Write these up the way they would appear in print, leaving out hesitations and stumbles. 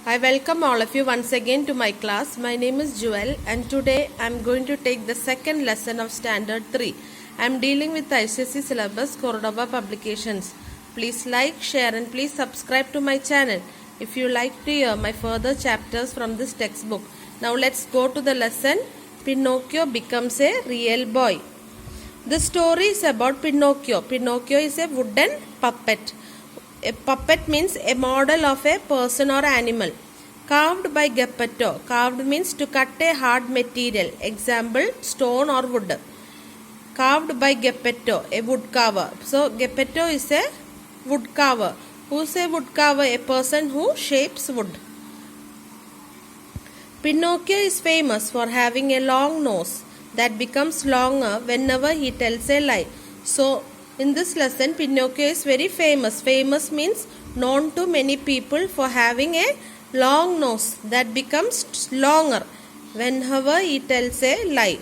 I welcome all of you once again to my class. My name is Jewel and today I am going to take the second lesson of Standard 3. I am dealing with ICSE syllabus Cordova Publications. Please like, share and please subscribe to my channel if you like to hear my further chapters from this textbook. Now let's go to the lesson. Pinocchio becomes a real boy. The story is about Pinocchio. Pinocchio is a wooden puppet. A puppet means a model of a person or animal. Carved by Geppetto. Carved means to cut a hard material. Example, stone or wood. Carved by Geppetto, a wood carver. So, Geppetto is a wood carver. Who is a wood carver? A person who shapes wood. Pinocchio is famous for having a long nose that becomes longer whenever he tells a lie. So, in this lesson, Pinocchio is very famous. Famous means known to many people for having a long nose that becomes longer whenever he tells a lie.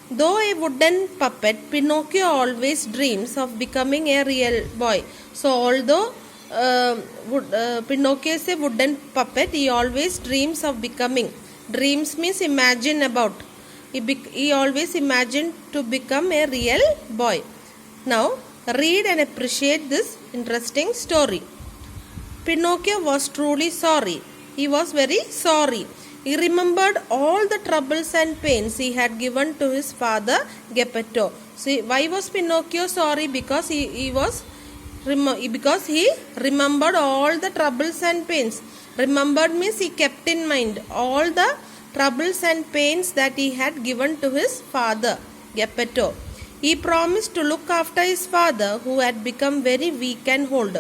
Though a wooden puppet, Pinocchio always dreams of becoming a real boy. So, although Pinocchio is a wooden puppet, he always dreams of becoming. Dreams means imagine about. He always imagined to become a real boy. Now, read and appreciate this interesting story. Pinocchio was truly sorry. He was very sorry. He remembered all the troubles and pains he had given to his father, Geppetto. See, why was Pinocchio sorry? Because he remembered all the troubles and pains. Remembered means he kept in mind all the troubles and pains that he had given to his father, Geppetto. He promised to look after his father, who had become very weak and old.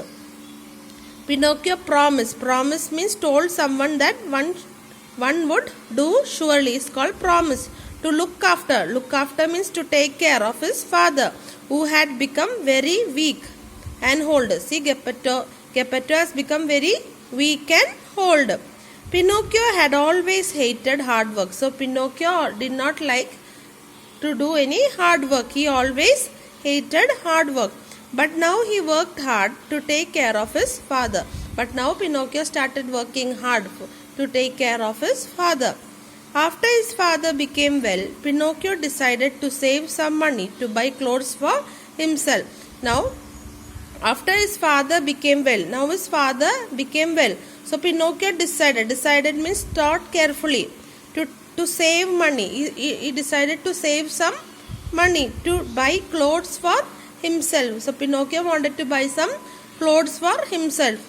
Pinocchio promised. Promise means told someone that one would do surely. It's called promise. To look after. Look after means to take care of his father, who had become very weak and old. See, Geppetto has become very weak and old. Pinocchio had always hated hard work. So, Pinocchio did not like to do any hard work. He always hated hard work. But now he worked hard to take care of his father. But now Pinocchio started working hard to take care of his father. After his father became well, Pinocchio decided to save some money to buy clothes for himself. Now, after his father became well, So, Pinocchio decided means thought carefully to save money. He decided to save some money to buy clothes for himself. So, Pinocchio wanted to buy some clothes for himself.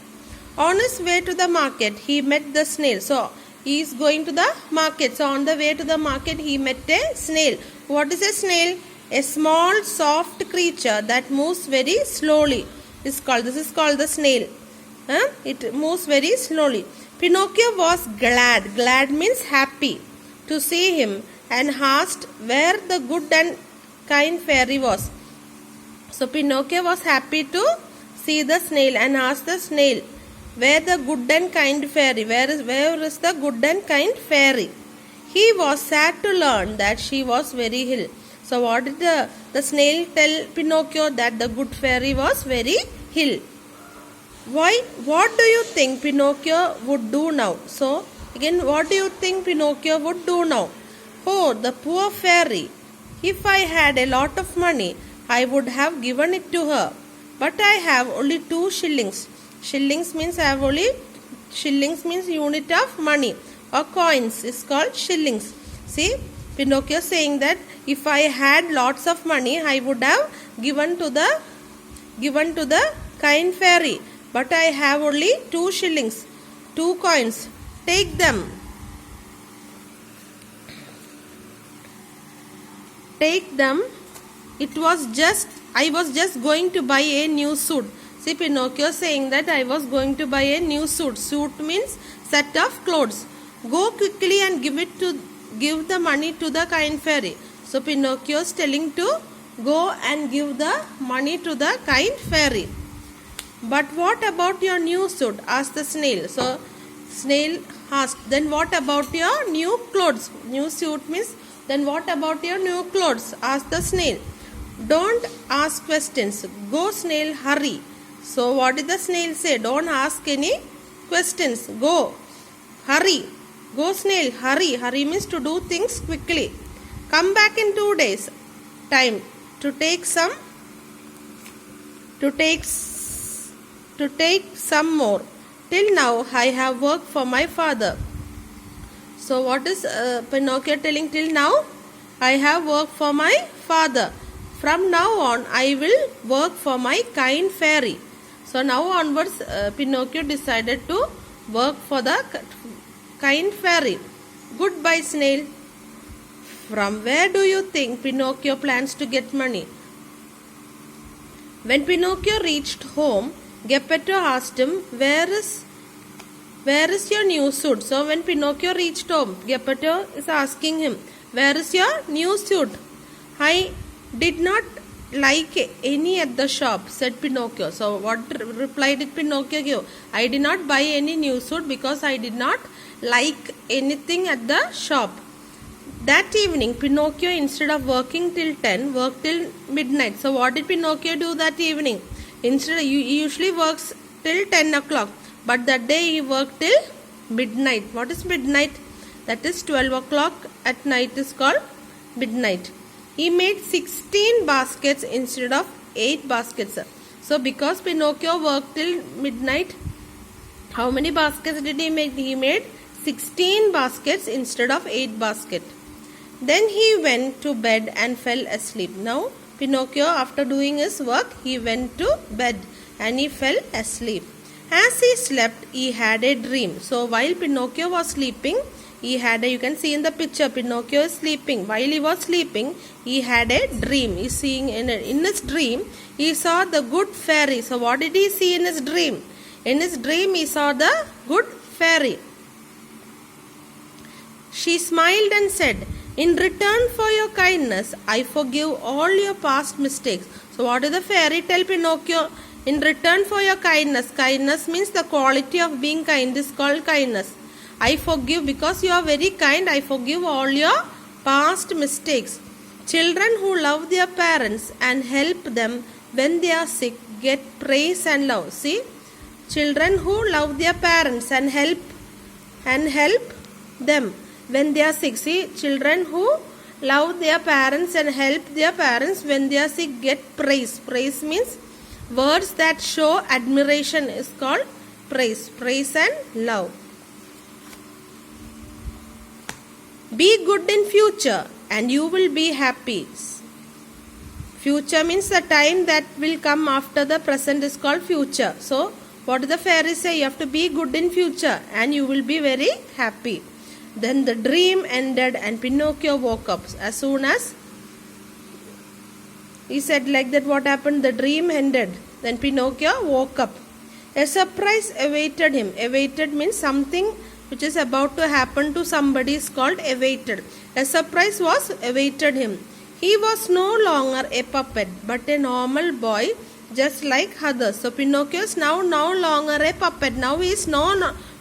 On his way to the market, he met the snail. So, he is going to the market. So, on the way to the market, he met a snail. What is a snail? A small, soft creature that moves very slowly. This is called the snail. It moves very slowly. Pinocchio was glad. Glad means happy to see him and asked where the good and kind fairy was. So, Pinocchio was happy to see the snail and asked the snail where the good and kind fairy. Where is the good and kind fairy? He was sad to learn that she was very ill. So, what did the snail tell Pinocchio? That the good fairy was very ill. What do you think Pinocchio would do now? So, again, what do you think Pinocchio would do now? Oh, the poor fairy. If I had a lot of money, I would have given it to her. But I have only 2 shillings. Shillings means unit of money or coins. It's called shillings. See, Pinocchio saying that if I had lots of money, I would have given to the kind fairy. But I have only 2 shillings, 2 coins. Take them. Take them. I was just going to buy a new suit. See, Pinocchio saying that I was going to buy a new suit. Suit means set of clothes. Go quickly and give the money to the kind fairy. So, Pinocchio is telling to go and give the money to the kind fairy. But what about your new suit? Asked the snail. So, snail asked, then what about your new clothes? New suit means, then what about your new clothes? Asked the snail. Don't ask questions. Go, snail, hurry. So, what did the snail say? Don't ask any questions. Go. Hurry. Go snail. Hurry. Hurry means to do things quickly. Come back in 2 days. Time to take some more. Till now I have worked for my father. So what is Pinocchio telling? Till now I have worked for my father. From now on I will work for my kind fairy. So now onwards Pinocchio decided to work for the kind fairy. Goodbye snail. From where do you think Pinocchio plans to get money? When Pinocchio reached home, Geppetto asked him, Where is your new suit? So when Pinocchio reached home, Geppetto is asking him, Where is your new suit? I did not like any at the shop, said Pinocchio. So what reply did Pinocchio give? I did not buy any new suit because I did not like anything at the shop. That evening, Pinocchio, instead of working till 10, worked till midnight. So what did Pinocchio do that evening? Instead, he usually works till 10 o'clock. But that day he worked till midnight. What is midnight? That is 12 o'clock at night is called midnight. He made 16 baskets instead of 8 baskets. So because Pinocchio worked till midnight, how many baskets did he make? He made 16 baskets instead of 8 baskets. Then he went to bed and fell asleep. Now Pinocchio, after doing his work, he went to bed and he fell asleep. As he slept, he had a dream. So while Pinocchio was sleeping, you can see in the picture, Pinocchio is sleeping. While he was sleeping, he had a dream. He's seeing in his dream, he saw the good fairy. So what did he see in his dream? In his dream, he saw the good fairy. She smiled and said, In return for your kindness, I forgive all your past mistakes. So what did the fairy tell Pinocchio? In return for your kindness. Kindness means the quality of being kind is called kindness. I forgive, because you are very kind, I forgive all your past mistakes. Children who love their parents and help them when they are sick get praise and love. See, children who love their parents and help them when they are sick. See, children who love their parents and help their parents when they are sick get praise. Praise means words that show admiration is called praise. Praise and love. Be good in future and you will be happy. Future means the time that will come after the present is called future. So what did the fairy say? You have to be good in future and you will be very happy. Then the dream ended and Pinocchio woke up. As soon as he said like that, what happened? The dream ended. Then Pinocchio woke up. A surprise awaited him. Awaited means something which is about to happen to somebody is called awaited. A surprise was awaited him. He was no longer a puppet but a normal boy just like others. So Pinocchio is now no longer a puppet. Now he is no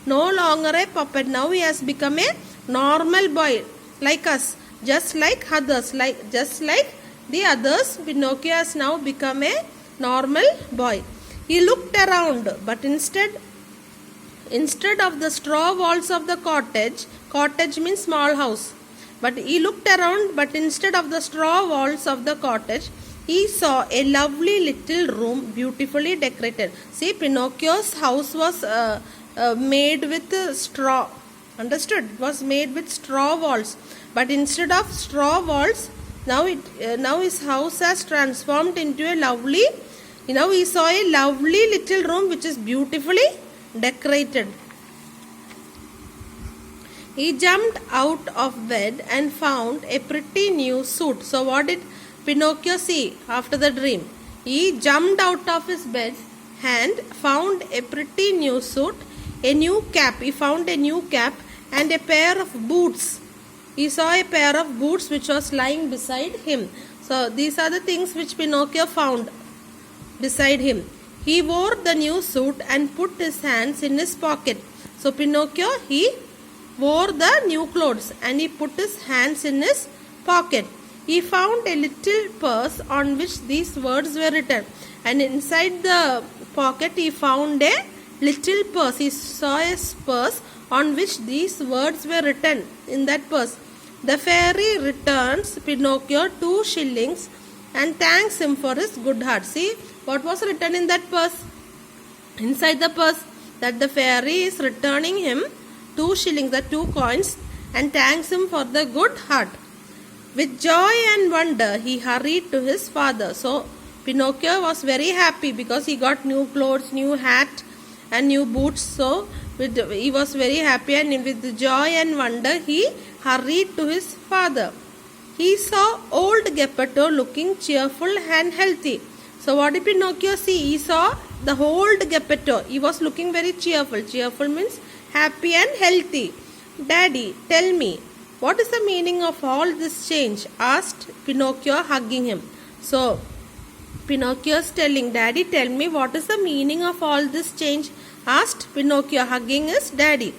longer a puppet. Now he has become a normal boy like us, just like others, just like the others. Pinocchio has now become a normal boy. He looked around, but instead of the straw walls of the cottage means small house. But he looked around, but instead of the straw walls of the cottage, he saw a lovely little room beautifully decorated. See, Pinocchio's house was made with straw. Understood? It was made with straw walls. But instead of straw walls, now his house has transformed into a lovely. Now he saw a lovely little room which is beautifully decorated. He jumped out of bed and found a pretty new suit. So what did Pinocchio see after the dream? He jumped out of his bed and found a pretty new suit, a new cap. He found a new cap and a pair of boots. He saw a pair of boots which was lying beside him. So these are the things which Pinocchio found beside him. He wore the new suit and put his hands in his pocket. So Pinocchio, he wore the new clothes and he put his hands in his pocket. He found a little purse on which these words were written, and inside the pocket he found a little purse. He saw a purse on which these words were written in that purse. The fairy returns Pinocchio 2 shillings and thanks him for his good heart. See what was written in that purse? Inside the purse, that the fairy is returning him 2 shillings, the 2 coins, and thanks him for the good heart. With joy and wonder, he hurried to his father. So Pinocchio was very happy because he got new clothes, new hat, and new boots. So he was very happy, and with joy and wonder, he hurried to his father. He saw old Geppetto looking cheerful and healthy. So what did Pinocchio see? He saw the old Geppetto. He was looking very cheerful. Cheerful means happy and healthy. Daddy, tell me, what is the meaning of all this change? Asked Pinocchio, hugging him. So Pinocchio is telling, Daddy, tell me, what is the meaning of all this change? Asked Pinocchio, hugging his daddy.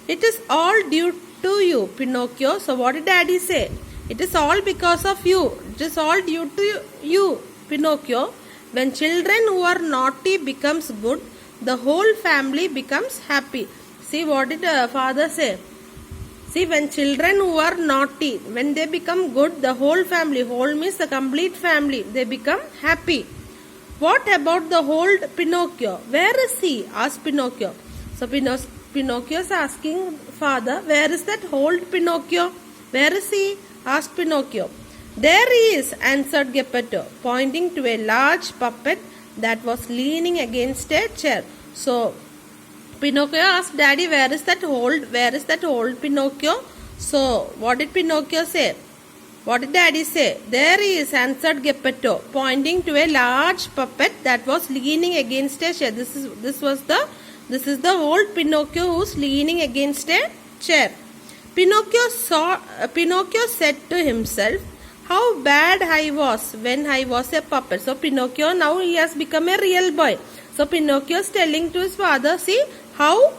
It is all due to you, Pinocchio. So what did Daddy say? It is all because of you. It is all due to you, Pinocchio. When children who are naughty becomes good, the whole family becomes happy. See what did father say? See, when children who are naughty, when they become good, the whole family, whole means the complete family, they become happy. What about the old Pinocchio? Where is he? Asked Pinocchio. So Pinocchio is asking father, where is that old Pinocchio? Where is he? Asked Pinocchio. There he is, answered Geppetto, pointing to a large puppet that was leaning against a chair. So Pinocchio asked, Daddy, where is that old Pinocchio? So what did Pinocchio say? What did Daddy say? There he is, answered Geppetto, pointing to a large puppet that was leaning against a chair. This is the old Pinocchio who's leaning against a chair. Pinocchio said to himself, how bad I was when I was a puppet. So Pinocchio, now he has become a real boy. So Pinocchio is telling to his father, see how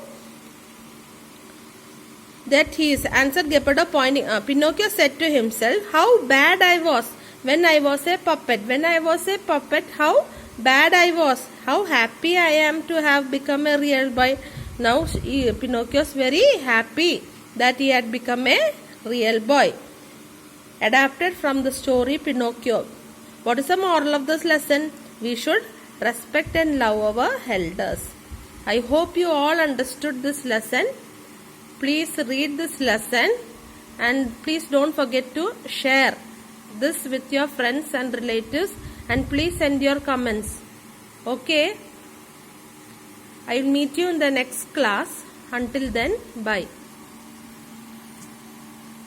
that he is, answered Geppetto, pointing. Pinocchio said to himself, how bad I was when I was a puppet. When I was a puppet, how bad I was. How happy I am to have become a real boy. Now Pinocchio is very happy that he had become a real boy. Adapted from the story Pinocchio. What is the moral of this lesson? We should respect and love our elders. I hope you all understood this lesson. Please read this lesson and please don't forget to share this with your friends and relatives, and please send your comments. Okay? I will meet you in the next class. Until then, bye.